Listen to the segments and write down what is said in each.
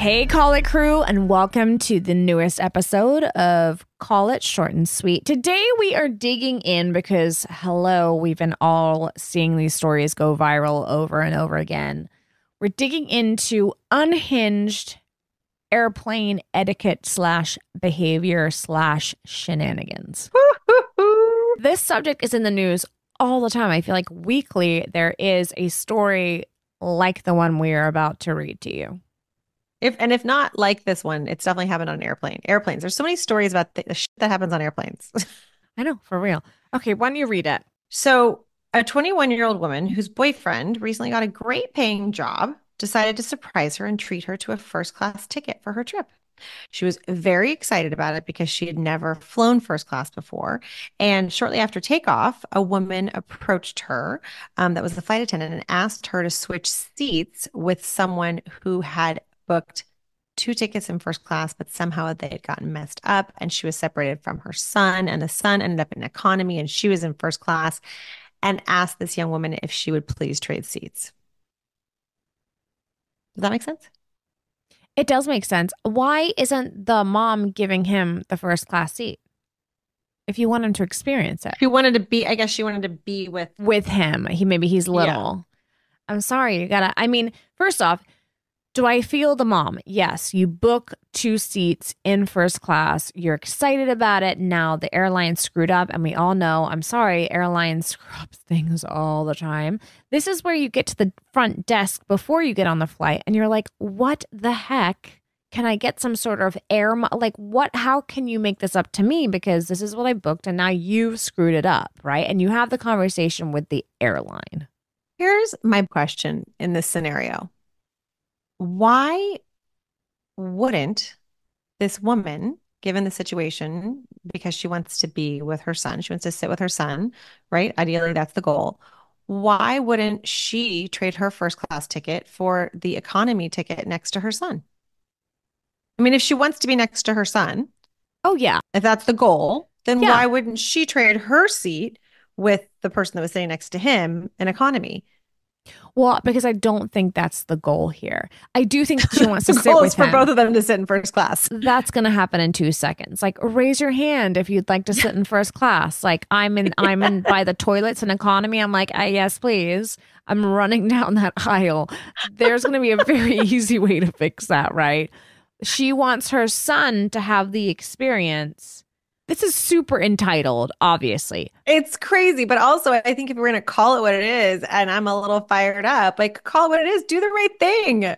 Hey, Call It crew, and welcome to the newest episode of Call It Short and Sweet. Today we are digging in because, hello, we've been all seeing these stories go viral over and over again. We're digging into unhinged airplane etiquette slash behavior slash shenanigans. This subject is in the news all the time. I feel like weekly there is a story like the one we are about to read to you. If not like this one, it's definitely happened on an airplane. Airplanes. There's so many stories about the shit that happens on airplanes. I know, for real. Okay, why don't you read it? So, a 21-year-old woman whose boyfriend recently got a great paying job decided to surprise her and treat her to a first class ticket for her trip. She was very excited about it because she had never flown first class before. And shortly after takeoff, a woman approached her, that was the flight attendant, and asked her to switch seats with someone who had booked two tickets in first class, but somehow they had gotten messed up and she was separated from her son, and the son ended up in economy and she was in first class, and asked this young woman if she would please trade seats. Does that make sense? It does make sense. Why isn't the mom giving him the first class seat if you want him to experience it She wanted to be, I guess she wanted to be with him? Maybe he's yeah. little. I'm sorry, you gotta. I mean, first off, do I feel the mom? Yes, you book two seats in first class. You're excited about it. Now the airline screwed up, and we all know, I'm sorry, airlines screw up things all the time. This is where you get to the front desk before you get on the flight, and you're like, what the heck? Can I get some sort of like, what? How can you make this up to me? Because this is what I booked, and now you've screwed it up, right? And you have the conversation with the airline. Here's my question in this scenario. Why wouldn't this woman, given the situation, because she wants to be with her son, she wants to sit with her son, right? Ideally, that's the goal. Why wouldn't she trade her first class ticket for the economy ticket next to her son? I mean, if she wants to be next to her son, Oh, yeah. if that's the goal, then Yeah. why wouldn't she trade her seat with the person that was sitting next to him in economy? Well, because I don't think that's the goal here. I do think she wants to The sit goal is with for both him. of them to sit in first class. That's going to happen in 2 seconds. Like, raise your hand if you'd like to sit in first class. Like, I'm in by the toilets in economy. I'm like, yes, please. I'm running down that aisle. There's going to be a very easy way to fix that, right? She wants her son to have the experience. This is super entitled, obviously. It's crazy, but also I think if we're gonna call it what it is, and I'm a little fired up, like call it what it is, do the right thing.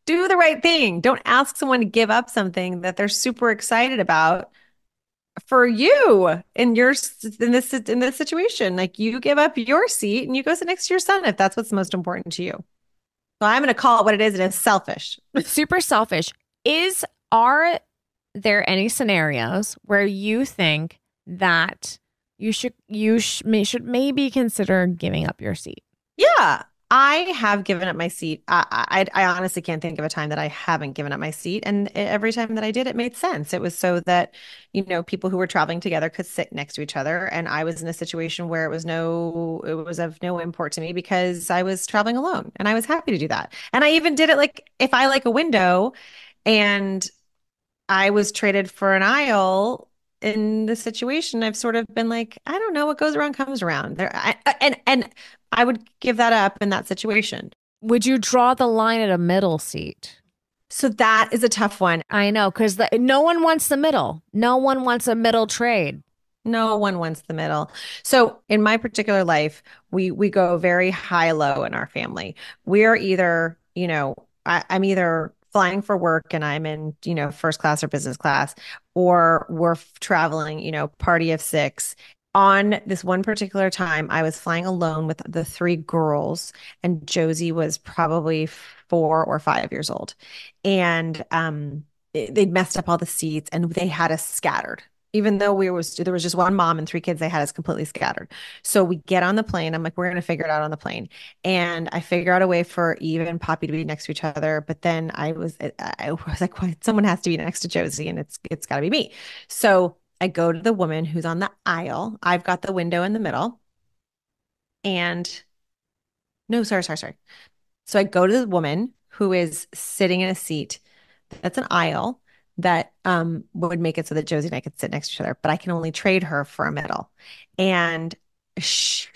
Do the right thing. Don't ask someone to give up something that they're super excited about for you in this situation. Like you give up your seat and you go sit next to your son if that's what's most important to you. So I'm gonna call it what it is, and it's selfish. Super selfish. Are there any scenarios where you think that you should maybe consider giving up your seat? Yeah, I have given up my seat. I honestly can't think of a time that I haven't given up my seat. And every time that I did, it made sense. It was so that, people who were traveling together could sit next to each other. And I was in a situation where it was of no import to me because I was traveling alone and I was happy to do that. And I even did it like if I like a window and I was traded for an aisle in the situation, I've sort of been like, I don't know, what goes around comes around. And I would give that up in that situation. Would you draw the line at a middle seat? So that is a tough one. I know, because no one wants the middle. No one wants a middle trade. No one wants the middle. So in my particular life, we go very high low in our family. We are either, I'm either flying for work and I'm in, first class or business class, or we're traveling, party of six. On this one particular time, I was flying alone with the three girls, and Josie was probably 4 or 5 years old. And they'd messed up all the seats and they had us scattered even though there was just one mom and three kids, they had us completely scattered. So we get on the plane. I'm like, we're gonna figure it out on the plane. And I figure out a way for Eve and Poppy to be next to each other. But then I was like, well, someone has to be next to Josie, and it's gotta be me. So I go to the woman who's on the aisle. I've got the window in the middle. And no, sorry. So I go to the woman who is sitting in a seat that's an aisle that would make it so that Josie and I could sit next to each other, but I can only trade her for a middle. And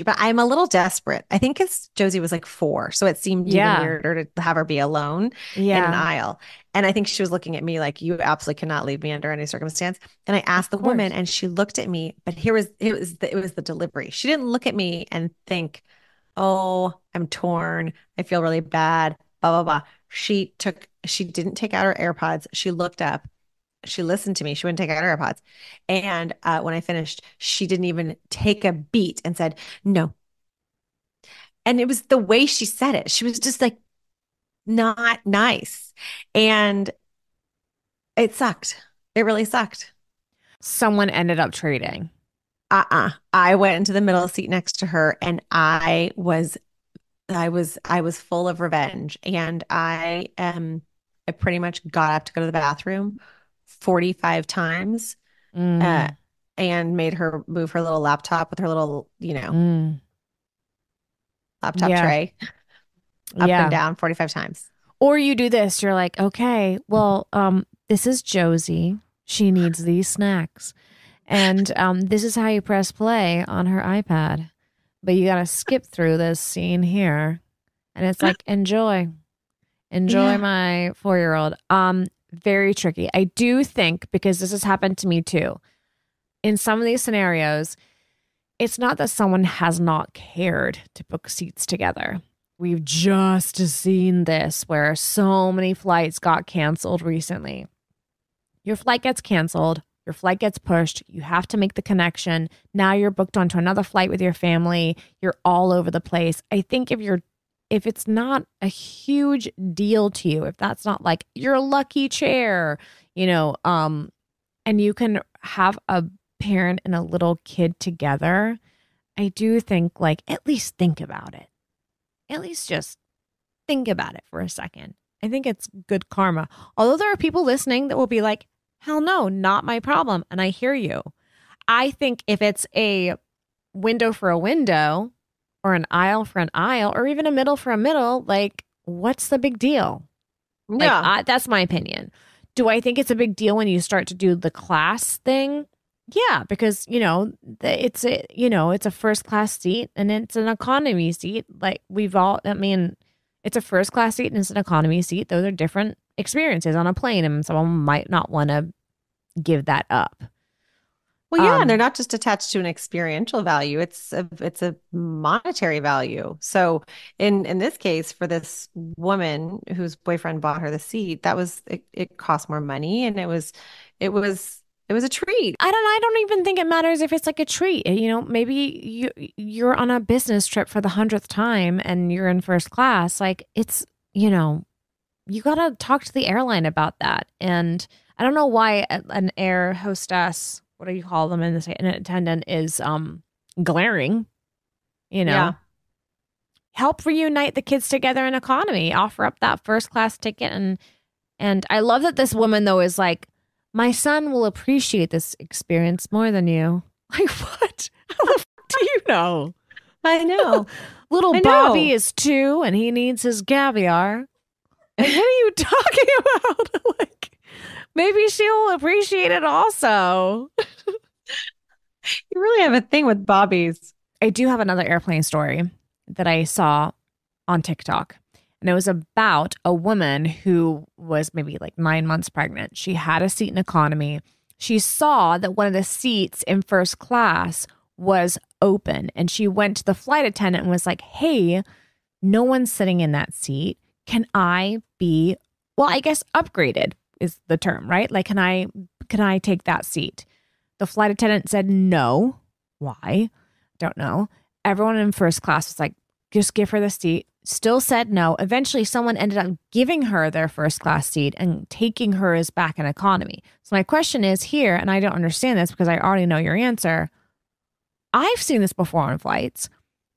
but I'm a little desperate. I think because Josie was like 4, so it seemed even Yeah. weirder to have her be alone in an Yeah. aisle. And I think she was looking at me like, you absolutely cannot leave me under any circumstance. And I asked Of the woman, course. and she looked at me, but it was the delivery. She didn't look at me and think, oh, I'm torn. I feel really bad. Blah blah blah. She didn't take out her AirPods. She looked up. She listened to me. She wouldn't take out her AirPods. And when I finished, she didn't even take a beat and said, no. And it was the way she said it. She was just like, not nice. And it sucked. It really sucked. Someone ended up trading. I went into the middle seat next to her, and I was full of revenge. And I pretty much got up to go to the bathroom 45 times, uh, Mm, and made her move her little laptop with her little, mm. laptop Yeah. tray up and Yeah. down 45 times. Or you do this, you're like, okay, well, this is Josie. She needs these snacks. And this is how you press play on her iPad. But you got to skip through this scene here. And it's like, enjoy. Enjoy Yeah. my 4-year-old. Very tricky. I do think, because this has happened to me too, in some of these scenarios, it's not that someone has not cared to book seats together. We've just seen this where so many flights got canceled recently. Your flight gets canceled, your flight gets pushed, you have to make the connection. Now you're booked onto another flight with your family. You're all over the place. I think if it's not a huge deal to you, if that's not like your lucky chair, and you can have a parent and a little kid together, I do think like at least think about it. At least just think about it for a second. I think it's good karma. Although there are people listening that will be like, hell no, not my problem. And I hear you. I think if it's a window for a window or an aisle for an aisle or even a middle for a middle, like, what's the big deal? Like, Yeah. that's my opinion. Do I think it's a big deal when you start to do the class thing? Yeah, because it's a first class seat and it's an economy seat. Like it's a first class seat and it's an economy seat. Those are different experiences on a plane, and someone might not want to give that up. Well, yeah, and they're not just attached to an experiential value. It's a monetary value. So in this case, for this woman whose boyfriend bought her the seat, it cost more money, and it was a treat. I don't even think it matters if it's like a treat. Maybe you're on a business trip for the 100th time and you're in first class. Like it's, you got to talk to the airline about that. And I don't know why an air hostess, what do you call them in this, an attendant is glaring, you know. Yeah. Help reunite the kids together in economy. Offer up that first class ticket, and I love that this woman though is like, my son will appreciate this experience more than you. Like, what? How the f- do you know? I know. Little I Bobby know. is 2 and he needs his caviar. Like, what are you talking about? Like, maybe she'll appreciate it also. You really have a thing with Bobbies. I do have another airplane story that I saw on TikTok. And it was about a woman who was maybe like 9 months pregnant. She had a seat in economy. She saw that one of the seats in first class was open. And she went to the flight attendant and was like, hey, no one's sitting in that seat. Can I be, well, I guess upgraded is the term, right? Like, can I take that seat? The flight attendant said no. Why? Don't know. Everyone in first class was like, just give her the seat. Still said no. Eventually, someone ended up giving her their first class seat and taking hers back in economy. So my question is here, and I don't understand this because I already know your answer. I've seen this before on flights.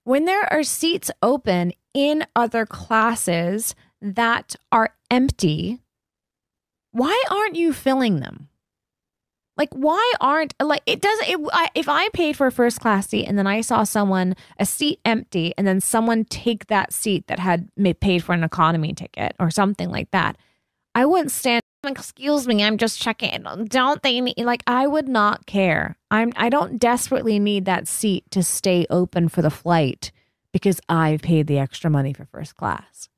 When there are seats open in other classes that are empty, why aren't you filling them? Like, why aren't, like, it doesn't, if I paid for a first class seat and then I saw a seat empty, and then someone take that seat that had paid for an economy ticket or something like that, I wouldn't stand. Excuse me, I'm just checking. Don't they need, like, I would not care. I don't desperately need that seat to stay open for the flight because I paid the extra money for first class.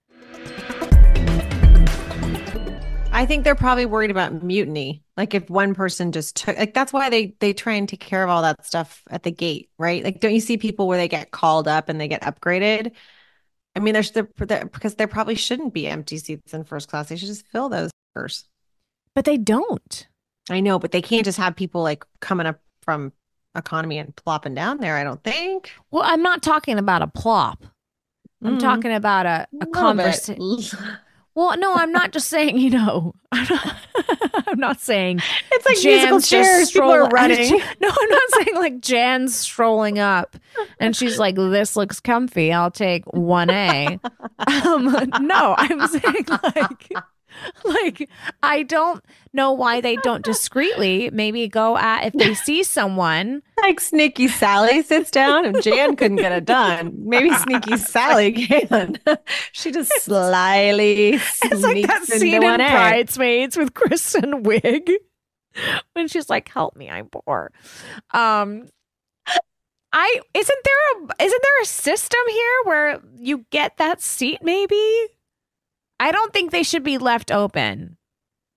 I think they're probably worried about mutiny. Like if one person just took, like that's why they try and take care of all that stuff at the gate, right? Like don't you see people where they get called up and they get upgraded? I mean, because there probably shouldn't be empty seats in first class. They should just fill those first. But they don't. I know, but they can't just have people like coming up from economy and plopping down there, I don't think. Well, I'm not talking about a plop. I'm talking about a conversation. Well, no, I'm not just saying, I'm not saying it's like musical chairs. People are running. No, I'm not saying like Jan's strolling up and she's like, this looks comfy. I'll take 1A. No, I'm saying like, I don't know why they don't discreetly maybe go at if they see someone. Like Sneaky Sally sits down and Jan couldn't get it done. Maybe Sneaky Sally can. She just slyly It's like that scene in Bridesmaids with Kristen Wiig when she's like, help me, I'm poor. Isn't there a system here where you get that seat maybe? I don't think they should be left open.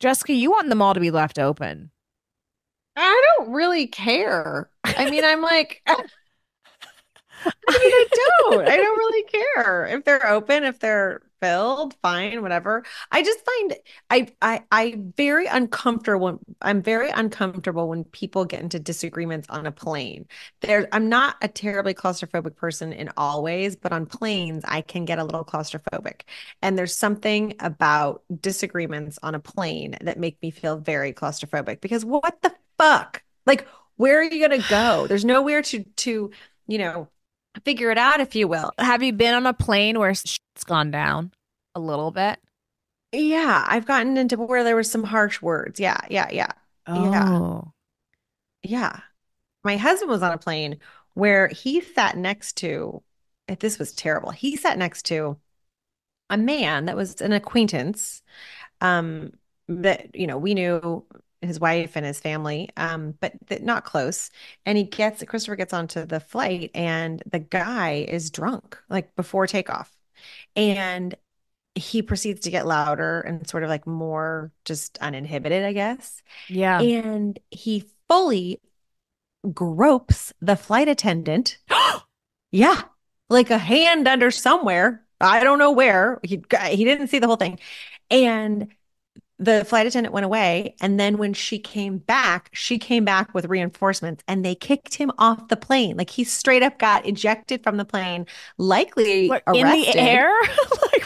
Jessica, you want them all to be left open. I don't really care. I mean, I'm like, I don't really care if they're open, if they're filled, fine, whatever. I just find I'm very uncomfortable when people get into disagreements on a plane. I'm not a terribly claustrophobic person in all ways, but on planes I can get a little claustrophobic. And there's something about disagreements on a plane that make me feel very claustrophobic because what the fuck? Like, where are you gonna go? There's nowhere to figure it out, if you will. Have you been on a plane where it's gone down a little bit? Yeah, I've gotten into where there were some harsh words. Yeah. Oh. Yeah. My husband was on a plane where he sat next to, this was terrible. He sat next to a man that was an acquaintance, that, we knew his wife and his family, but not close. And Christopher gets onto the flight and the guy is drunk, like before takeoff. And he proceeds to get louder and sort of like more just uninhibited, I guess. Yeah. And he fully gropes the flight attendant. Yeah. Like a hand under somewhere. I don't know where. He didn't see the whole thing. And the flight attendant went away. And then when she came back with reinforcements and they kicked him off the plane. Like he straight up got ejected from the plane, likely arrested. In the air?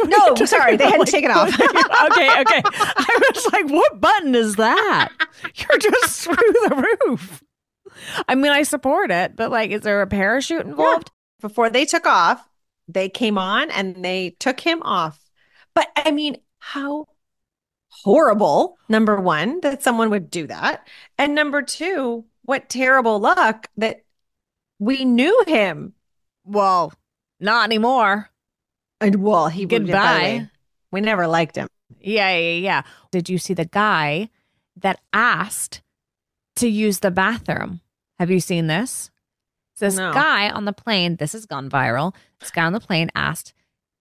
No, sorry. They hadn't taken off. Okay. I was like, what button is that? You're just through the roof. I mean, I support it, but like, is there a parachute involved? Yeah. Before they took off, they came on and they took him off. But I mean, how horrible, number one, that someone would do that. And number two, what terrible luck that we knew him. Well, not anymore. And well, he goodbye. We never liked him. Yeah. Did you see the guy that asked to use the bathroom? Have you seen this? This guy on the plane, this has gone viral. This guy on the plane asked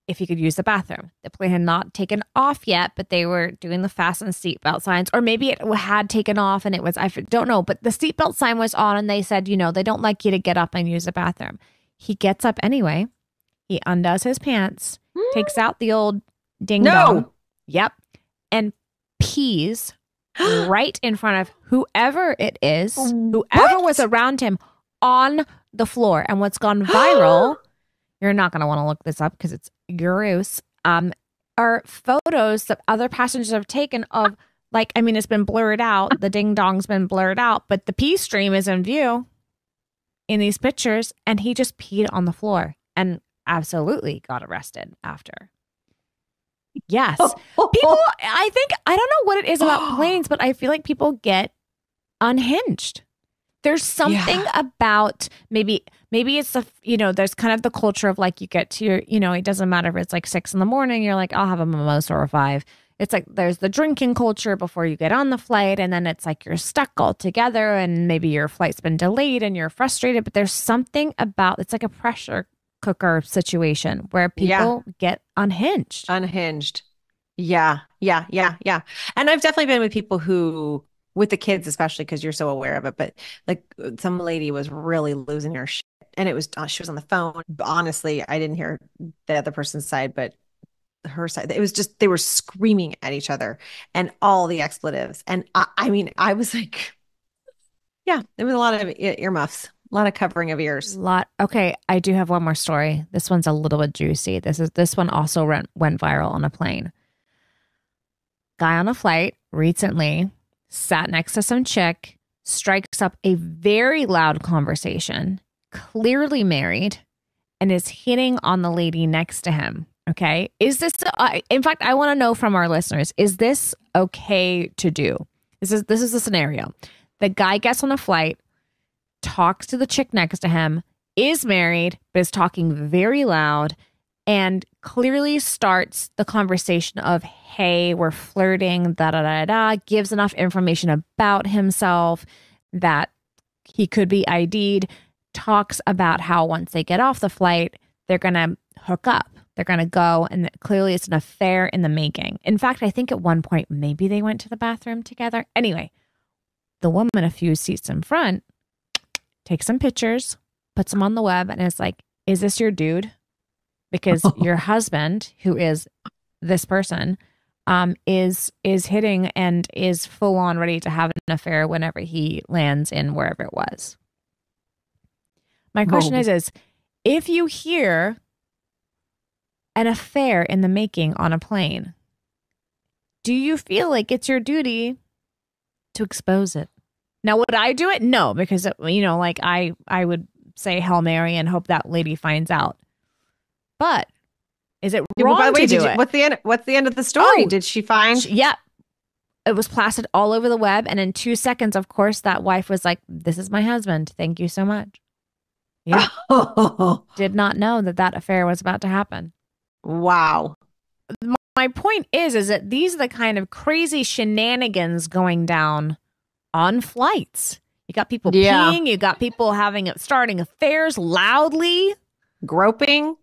if he could use the bathroom. The plane had not taken off yet, but they were doing the fasten seatbelt signs, or maybe it had taken off and it was, I don't know, but the seatbelt sign was on and they said, they don't like you to get up and use the bathroom. He gets up anyway. He undoes his pants, takes out the old ding dong. Yep. And pees right in front of whoever it is, whoever was around him on the floor. And what's gone viral, you're not going to want to look this up because it's gross, are photos that other passengers have taken of, like, I mean, it's been blurred out. The ding dong's been blurred out, but the pee stream is in view in these pictures. And he just peed on the floor and absolutely got arrested after. Yes. People, I don't know what it is about planes, but I feel like people get unhinged. There's something about maybe it's there's kind of the culture of like you get to your, it doesn't matter if it's like 6 a.m, you're like, I'll have a mimosa or 5. It's like there's the drinking culture before you get on the flight, and then it's like you're stuck all together, and maybe your flight's been delayed and you're frustrated, but there's something about it's like a pressure cooker situation where Yeah. people get unhinged. Unhinged. Yeah. Yeah. Yeah. Yeah. And I've definitely been with people who, with the kids, especially because you're so aware of it, but like some lady was really losing her shit. And it was, she was on the phone. Honestly, I didn't hear the other person's side, but her side, it was just, they were screaming at each other and all the expletives. And I mean, I was like, yeah, there was a lot of earmuffs, a lot of covering of ears. Lot. Okay, I do have one more story. This one's a little bit juicy. This one also went viral on a plane. Guy on a flight recently sat next to some chick, strikes up a very loud conversation, clearly married, and is hitting on the lady next to him. Okay. Is this, in fact, I want to know from our listeners, is this okay to do? This is the scenario. The guy gets on a flight, talks to the chick next to him, is married, but is talking very loud and clearly starts the conversation of, hey, we're flirting, da da da da, gives enough information about himself that he could be ID'd, talks about how once they get off the flight, they're going to hook up. They're going to go, and clearly it's an affair in the making. In fact, I think at one point, maybe they went to the bathroom together. Anyway, the woman a few seats in front takes some pictures, puts them on the web, and is like, is this your dude? Because your husband, who is this person, is hitting and is full on ready to have an affair whenever he lands in wherever it was. My question is if you hear an affair in the making on a plane, do you feel like it's your duty to expose it? Now, would I do it? No, because, like I would say Hail Mary and hope that lady finds out. But is it wrong by the way, to do it? What's the end of the story? Oh, did she find? Yeah. It was plastered all over the web. And in 2 seconds, of course, that wife was like, this is my husband. Thank you so much. Yeah. Did not know that affair was about to happen. Wow. My point is that these are the kind of crazy shenanigans going down on flights. You got people peeing. You got people starting affairs loudly. Groping.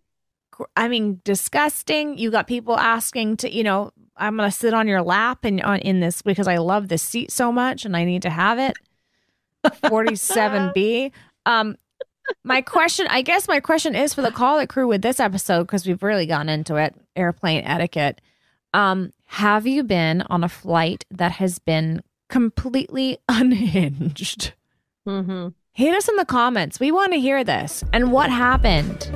I mean, disgusting. You got people asking to, I'm going to sit on your lap and in this because I love this seat so much and I need to have it. 47B. My question is for the Call It crew with this episode, because we've really gotten into it, airplane etiquette. Have you been on a flight that has been completely unhinged? Mm-hmm. Hit us in the comments. We want to hear this. And what happened?